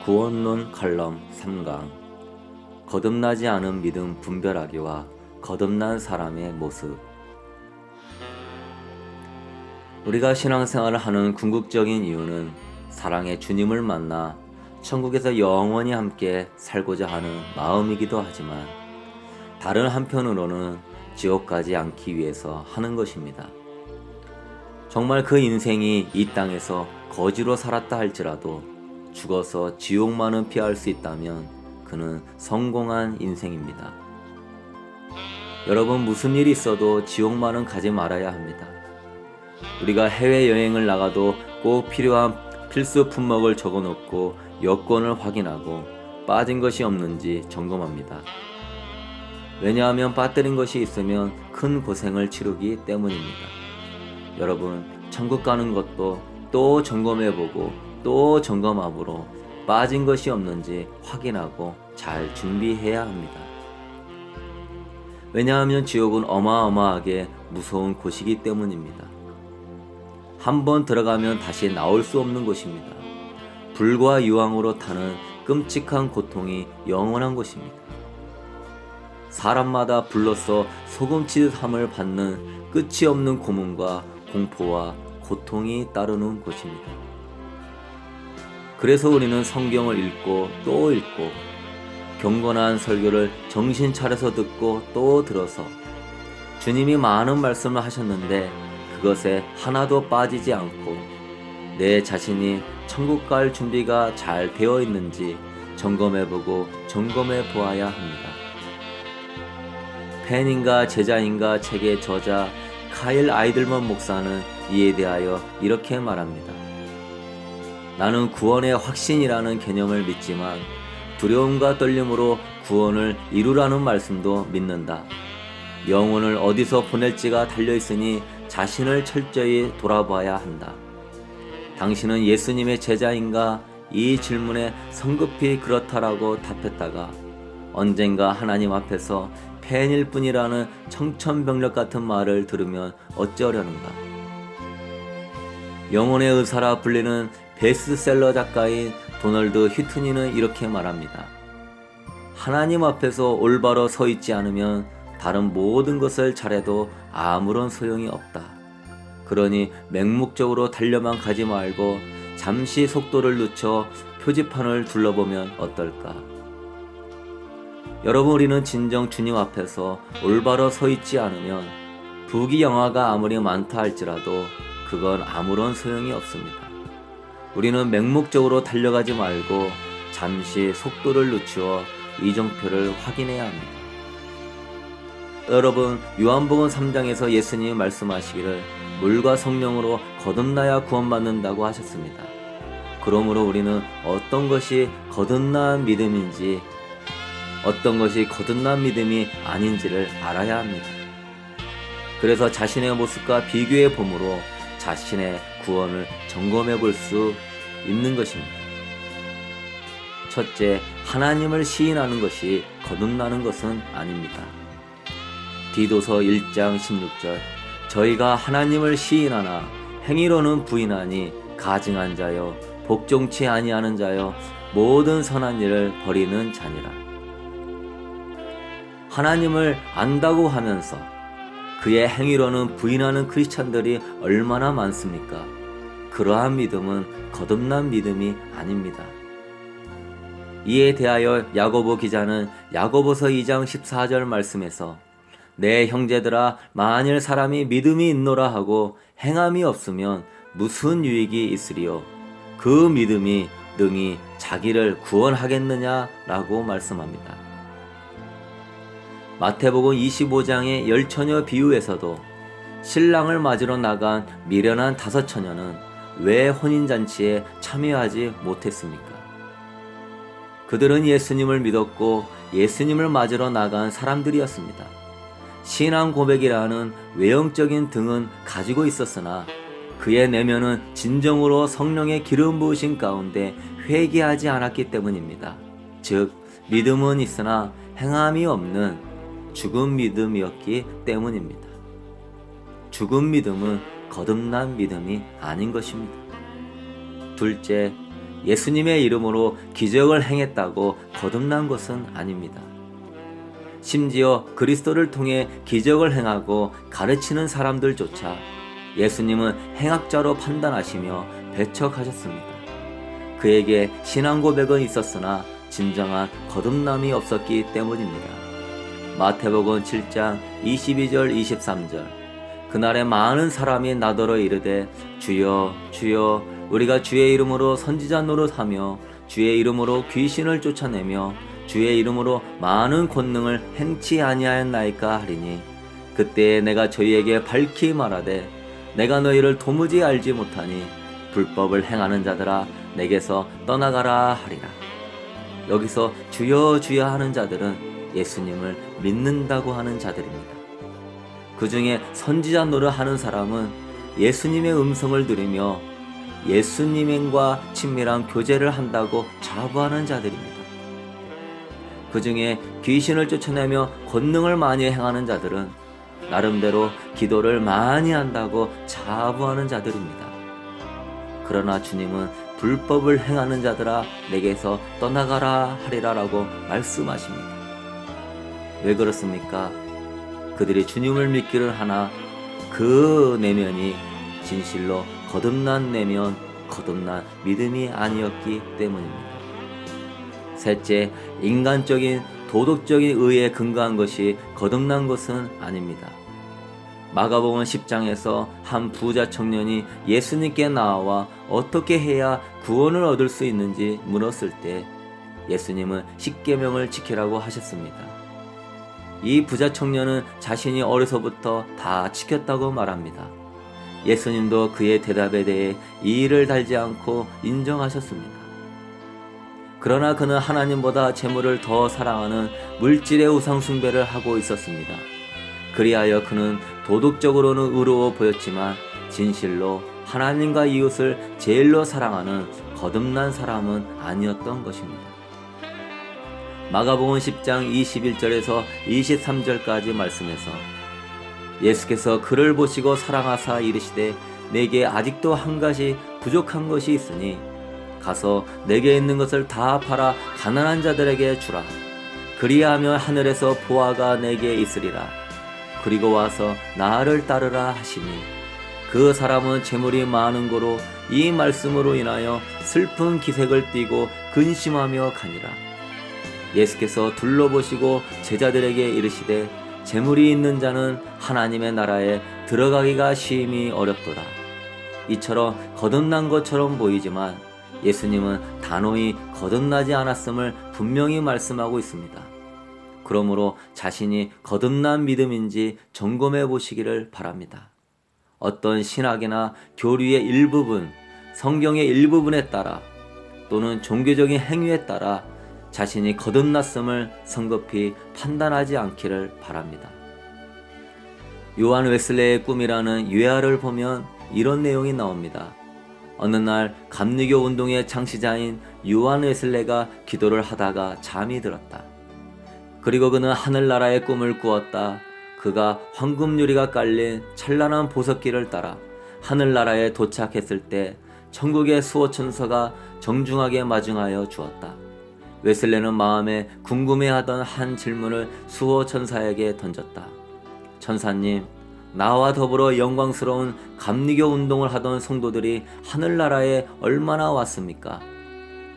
구원론 칼럼 3강 거듭나지 않은 믿음 분별하기와 거듭난 사람의 모습. 우리가 신앙생활을 하는 궁극적인 이유는 사랑의 주님을 만나 천국에서 영원히 함께 살고자 하는 마음이기도 하지만 다른 한편으로는 지옥 가지 않기 위해서 하는 것입니다. 정말 그 인생이 이 땅에서 거지로 살았다 할지라도 죽어서 지옥만은 피할 수 있다면 그는 성공한 인생입니다. 여러분, 무슨 일이 있어도 지옥만은 가지 말아야 합니다. 우리가 해외여행을 나가도 꼭 필요한 필수 품목을 적어놓고 여권을 확인하고 빠진 것이 없는지 점검합니다. 왜냐하면 빠뜨린 것이 있으면 큰 고생을 치르기 때문입니다. 여러분, 천국 가는 것도 또 점검해보고 또 점검함으로 빠진 것이 없는지 확인하고 잘 준비해야 합니다. 왜냐하면 지옥은 어마어마하게 무서운 곳이기 때문입니다. 한번 들어가면 다시 나올 수 없는 곳입니다. 불과 유황으로 타는 끔찍한 고통이 영원한 곳입니다. 사람마다 불로써 소금치듯함을 받는 끝이 없는 고문과 공포와 고통이 따르는 곳입니다. 그래서 우리는 성경을 읽고 또 읽고 경건한 설교를 정신 차려서 듣고 또 들어서 주님이 많은 말씀을 하셨는데 그것에 하나도 빠지지 않고 내 자신이 천국 갈 준비가 잘 되어 있는지 점검해보고 점검해 보아야 합니다. 팬인가 제자인가 책의 저자 카일 아이들먼 목사는 이에 대하여 이렇게 말합니다. 나는 구원의 확신이라는 개념을 믿지만 두려움과 떨림으로 구원을 이루라는 말씀도 믿는다. 영혼을 어디서 보낼지가 달려있으니 자신을 철저히 돌아봐야 한다. 당신은 예수님의 제자인가? 이 질문에 성급히 그렇다라고 답했다가 언젠가 하나님 앞에서 팬일 뿐이라는 청천벽력 같은 말을 들으면 어쩌려는가. 영혼의 의사라 불리는 베스트셀러 작가인 도널드 휘트니는 이렇게 말합니다. 하나님 앞에서 올바로 서 있지 않으면 다른 모든 것을 잘해도 아무런 소용이 없다. 그러니 맹목적으로 달려만 가지 말고 잠시 속도를 늦춰 표지판을 둘러보면 어떨까? 여러분, 우리는 진정 주님 앞에서 올바로 서 있지 않으면 부귀영화가 아무리 많다 할지라도 그건 아무런 소용이 없습니다. 우리는 맹목적으로 달려가지 말고 잠시 속도를 늦추어 이정표를 확인해야 합니다. 여러분, 요한복음 3장에서 예수님이 말씀하시기를 물과 성령으로 거듭나야 구원받는다고 하셨습니다. 그러므로 우리는 어떤 것이 거듭난 믿음인지 어떤 것이 거듭난 믿음이 아닌지를 알아야 합니다. 그래서 자신의 모습과 비교해 봄으로 자신의 구원을 점검해 볼 수 있는 것입니다. 첫째, 하나님을 시인하는 것이 거듭나는 것은 아닙니다. 디도서 1장 16절 저희가 하나님을 시인하나 행위로는 부인하니 가증한 자여 복종치 아니하는 자여 모든 선한 일을 버리는 자니라. 하나님을 안다고 하면서 그의 행위로는 부인하는 크리스찬들이 얼마나 많습니까? 그러한 믿음은 거듭난 믿음이 아닙니다. 이에 대하여 야고보 기자는 야고보서 2장 14절 말씀에서 내 형제들아, 만일 사람이 믿음이 있노라 하고 행함이 없으면 무슨 유익이 있으리요? 그 믿음이 능히 자기를 구원하겠느냐라고 말씀합니다. 마태복음 25장의 10처녀 비유에서도 신랑을 맞으러 나간 미련한 5처녀는 왜 혼인잔치에 참여하지 못했습니까? 그들은 예수님을 믿었고 예수님을 맞으러 나간 사람들이었습니다. 신앙 고백이라는 외형적인 등은 가지고 있었으나 그의 내면은 진정으로 성령의 기름 부으신 가운데 회개하지 않았기 때문입니다. 즉, 믿음은 있으나 행함이 없는 죽은 믿음이었기 때문입니다. 죽은 믿음은 거듭난 믿음이 아닌 것입니다. 둘째, 예수님의 이름으로 기적을 행했다고 거듭난 것은 아닙니다. 심지어 그리스도를 통해 기적을 행하고 가르치는 사람들조차 예수님은 행악자로 판단하시며 배척하셨습니다. 그에게 신앙 고백은 있었으나 진정한 거듭남이 없었기 때문입니다. 마태복음 7장 22절 23절 그날에 많은 사람이 나더러 이르되 주여 주여 우리가 주의 이름으로 선지자 노릇하며 주의 이름으로 귀신을 쫓아내며 주의 이름으로 많은 권능을 행치 아니하였나이까 하리니 그때에 내가 저희에게 밝히 말하되 내가 너희를 도무지 알지 못하니 불법을 행하는 자들아 내게서 떠나가라 하리라. 여기서 주여 주여 하는 자들은 예수님을 믿는다고 하는 자들입니다. 그 중에 선지자 노릇하는 사람은 예수님의 음성을 들으며 예수님과 친밀한 교제를 한다고 자부하는 자들입니다. 그 중에 귀신을 쫓아내며 권능을 많이 행하는 자들은 나름대로 기도를 많이 한다고 자부하는 자들입니다. 그러나 주님은 불법을 행하는 자들아 내게서 떠나가라 하리라라고 말씀하십니다. 왜 그렇습니까? 그들이 주님을 믿기를 하나 그 내면이 진실로 거듭난 내면, 거듭난 믿음이 아니었기 때문입니다. 셋째, 인간적인 도덕적인 의에 근거한 것이 거듭난 것은 아닙니다. 마가복음 10장에서 한 부자 청년이 예수님께 나와 어떻게 해야 구원을 얻을 수 있는지 물었을 때 예수님은 십계명을 지키라고 하셨습니다. 이 부자 청년은 자신이 어려서부터 다 지켰다고 말합니다. 예수님도 그의 대답에 대해 이의를 달지 않고 인정하셨습니다. 그러나 그는 하나님보다 재물을 더 사랑하는 물질의 우상 숭배를 하고 있었습니다. 그리하여 그는 도덕적으로는 의로워 보였지만 진실로 하나님과 이웃을 제일로 사랑하는 거듭난 사람은 아니었던 것입니다. 마가복음 10장 21절에서 23절까지 말씀에서 예수께서 그를 보시고 사랑하사 이르시되 내게 아직도 한 가지 부족한 것이 있으니 가서 내게 있는 것을 다 팔아 가난한 자들에게 주라. 그리하면 하늘에서 보화가 내게 있으리라. 그리고 와서 나를 따르라 하시니 그 사람은 재물이 많은 고로 이 말씀으로 인하여 슬픈 기색을 띠고 근심하며 가니라. 예수께서 둘러보시고 제자들에게 이르시되 재물이 있는 자는 하나님의 나라에 들어가기가 심히 어렵도다. 이처럼 거듭난 것처럼 보이지만 예수님은 단호히 거듭나지 않았음을 분명히 말씀하고 있습니다. 그러므로 자신이 거듭난 믿음인지 점검해 보시기를 바랍니다. 어떤 신학이나 교리의 일부분, 성경의 일부분에 따라 또는 종교적인 행위에 따라 자신이 거듭났음을 성급히 판단하지 않기를 바랍니다. 요한 웨슬레의 꿈이라는 유해화를 보면 이런 내용이 나옵니다. 어느 날 감리교 운동의 창시자인 요한 웨슬레가 기도를 하다가 잠이 들었다. 그리고 그는 하늘나라의 꿈을 꾸었다. 그가 황금유리가 깔린 찬란한 보석길을 따라 하늘나라에 도착했을 때 천국의 수호천사가 정중하게 마중하여 주었다. 웨슬레는 마음에 궁금해하던 한 질문을 수호천사에게 던졌다. 천사님, 나와 더불어 영광스러운 감리교 운동을 하던 성도들이 하늘나라에 얼마나 왔습니까?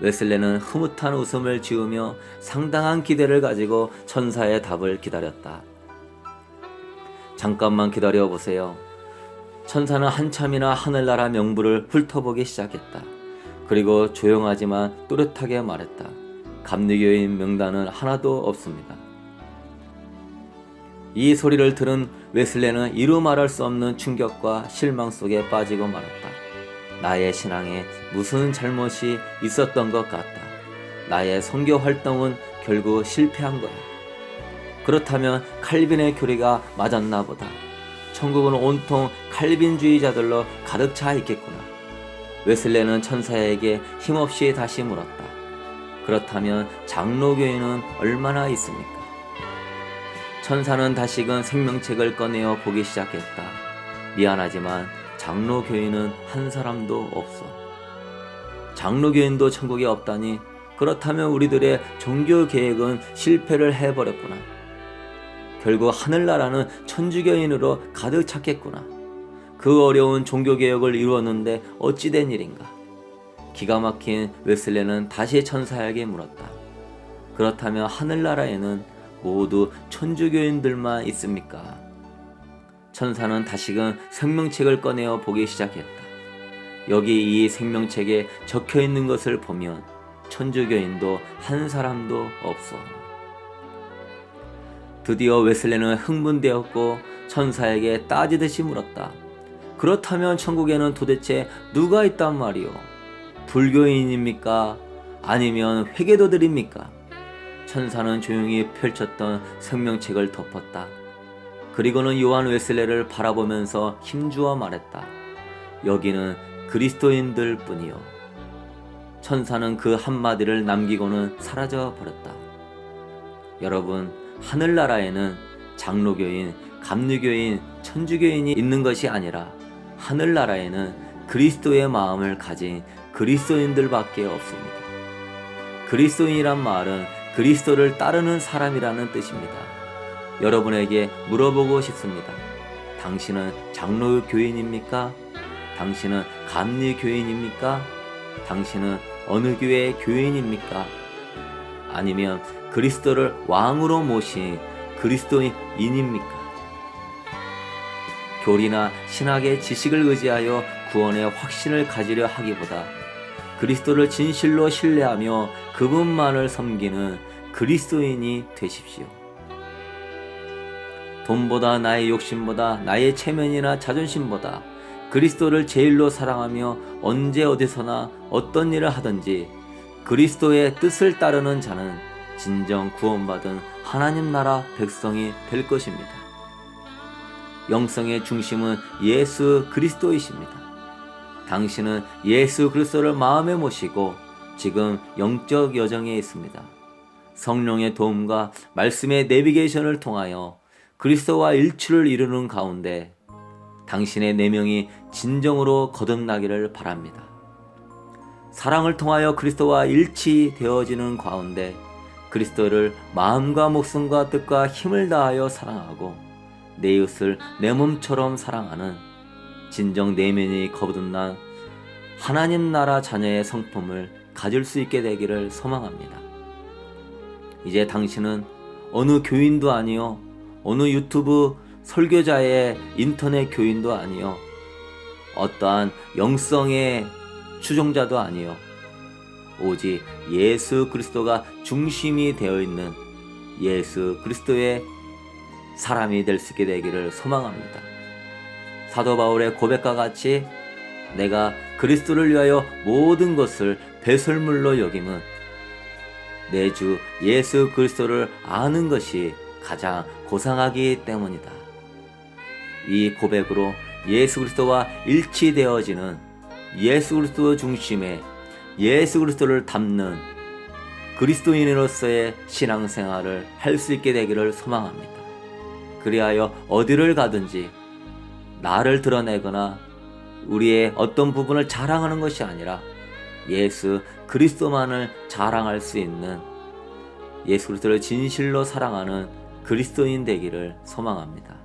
웨슬레는 흐뭇한 웃음을 지으며 상당한 기대를 가지고 천사의 답을 기다렸다. 잠깐만 기다려 보세요. 천사는 한참이나 하늘나라 명부를 훑어보기 시작했다. 그리고 조용하지만 또렷하게 말했다. 감리교인 명단은 하나도 없습니다. 이 소리를 들은 웨슬레는 이루 말할 수 없는 충격과 실망 속에 빠지고 말았다. 나의 신앙에 무슨 잘못이 있었던 것 같다. 나의 선교 활동은 결국 실패한 거야. 그렇다면 칼빈의 교리가 맞았나 보다. 천국은 온통 칼빈주의자들로 가득 차 있겠구나. 웨슬레는 천사에게 힘없이 다시 물었다. 그렇다면 장로교인은 얼마나 있습니까? 천사는 다시금 생명책을 꺼내어 보기 시작했다. 미안하지만 장로교인은 한 사람도 없어. 장로교인도 천국에 없다니, 그렇다면 우리들의 종교 계획은 실패를 해버렸구나. 결국 하늘나라는 천주교인으로 가득 찼겠구나. 그 어려운 종교개혁을 이루었는데 어찌 된 일인가. 기가 막힌 웨슬레는 다시 천사에게 물었다. 그렇다면 하늘나라에는 모두 천주교인들만 있습니까? 천사는 다시금 생명책을 꺼내어 보기 시작했다. 여기 이 생명책에 적혀 있는 것을 보면 천주교인도 한 사람도 없어. 드디어 웨슬레는 흥분되었고 천사에게 따지듯이 물었다. 그렇다면 천국에는 도대체 누가 있단 말이오? 불교인입니까? 아니면 회계도들입니까? 천사는 조용히 펼쳤던 생명책을 덮었다. 그리고는 요한 웨슬레를 바라보면서 힘주어 말했다. 여기는 그리스도인들 뿐이요. 천사는 그 한마디를 남기고는 사라져 버렸다. 여러분, 하늘나라에는 장로교인, 감리교인, 천주교인이 있는 것이 아니라 하늘나라에는 그리스도의 마음을 가진 그리스도인들밖에 없습니다. 그리스도인이란 말은 그리스도를 따르는 사람이라는 뜻입니다. 여러분에게 물어보고 싶습니다. 당신은 장로교인입니까? 당신은 감리교인입니까? 당신은 어느 교회 교인입니까? 아니면 그리스도를 왕으로 모신 그리스도인입니까? 교리나 신학의 지식을 의지하여 구원의 확신을 가지려 하기보다 그리스도를 진실로 신뢰하며 그분만을 섬기는 그리스도인이 되십시오. 돈보다, 나의 욕심보다, 나의 체면이나 자존심보다 그리스도를 제일로 사랑하며 언제 어디서나 어떤 일을 하든지 그리스도의 뜻을 따르는 자는 진정 구원받은 하나님 나라 백성이 될 것입니다. 영성의 중심은 예수 그리스도이십니다. 당신은 예수 그리스도를 마음에 모시고 지금 영적 여정에 있습니다. 성령의 도움과 말씀의 내비게이션을 통하여 그리스도와 일치를 이루는 가운데 당신의 내명이 진정으로 거듭나기를 바랍니다. 사랑을 통하여 그리스도와 일치되어지는 가운데 그리스도를 마음과 목숨과 뜻과 힘을 다하여 사랑하고 내 이웃을 내 몸처럼 사랑하는 진정 내면이 거듭난 하나님 나라 자녀의 성품을 가질 수 있게 되기를 소망합니다. 이제 당신은 어느 교인도 아니요, 어느 유튜브 설교자의 인터넷 교인도 아니요, 어떠한 영성의 추종자도 아니요, 오직 예수 그리스도가 중심이 되어 있는 예수 그리스도의 사람이 될 수 있게 되기를 소망합니다. 사도 바울의 고백과 같이 내가 그리스도를 위하여 모든 것을 배설물로 여김은 내 주 예수 그리스도를 아는 것이 가장 고상하기 때문이다. 이 고백으로 예수 그리스도와 일치되어지는 예수 그리스도 중심의 예수 그리스도를 담는 그리스도인으로서의 신앙생활을 할 수 있게 되기를 소망합니다. 그리하여 어디를 가든지 나를 드러내거나 우리의 어떤 부분을 자랑하는 것이 아니라 예수 그리스도만을 자랑할 수 있는 예수 그리스도를 진실로 사랑하는 그리스도인 되기를 소망합니다.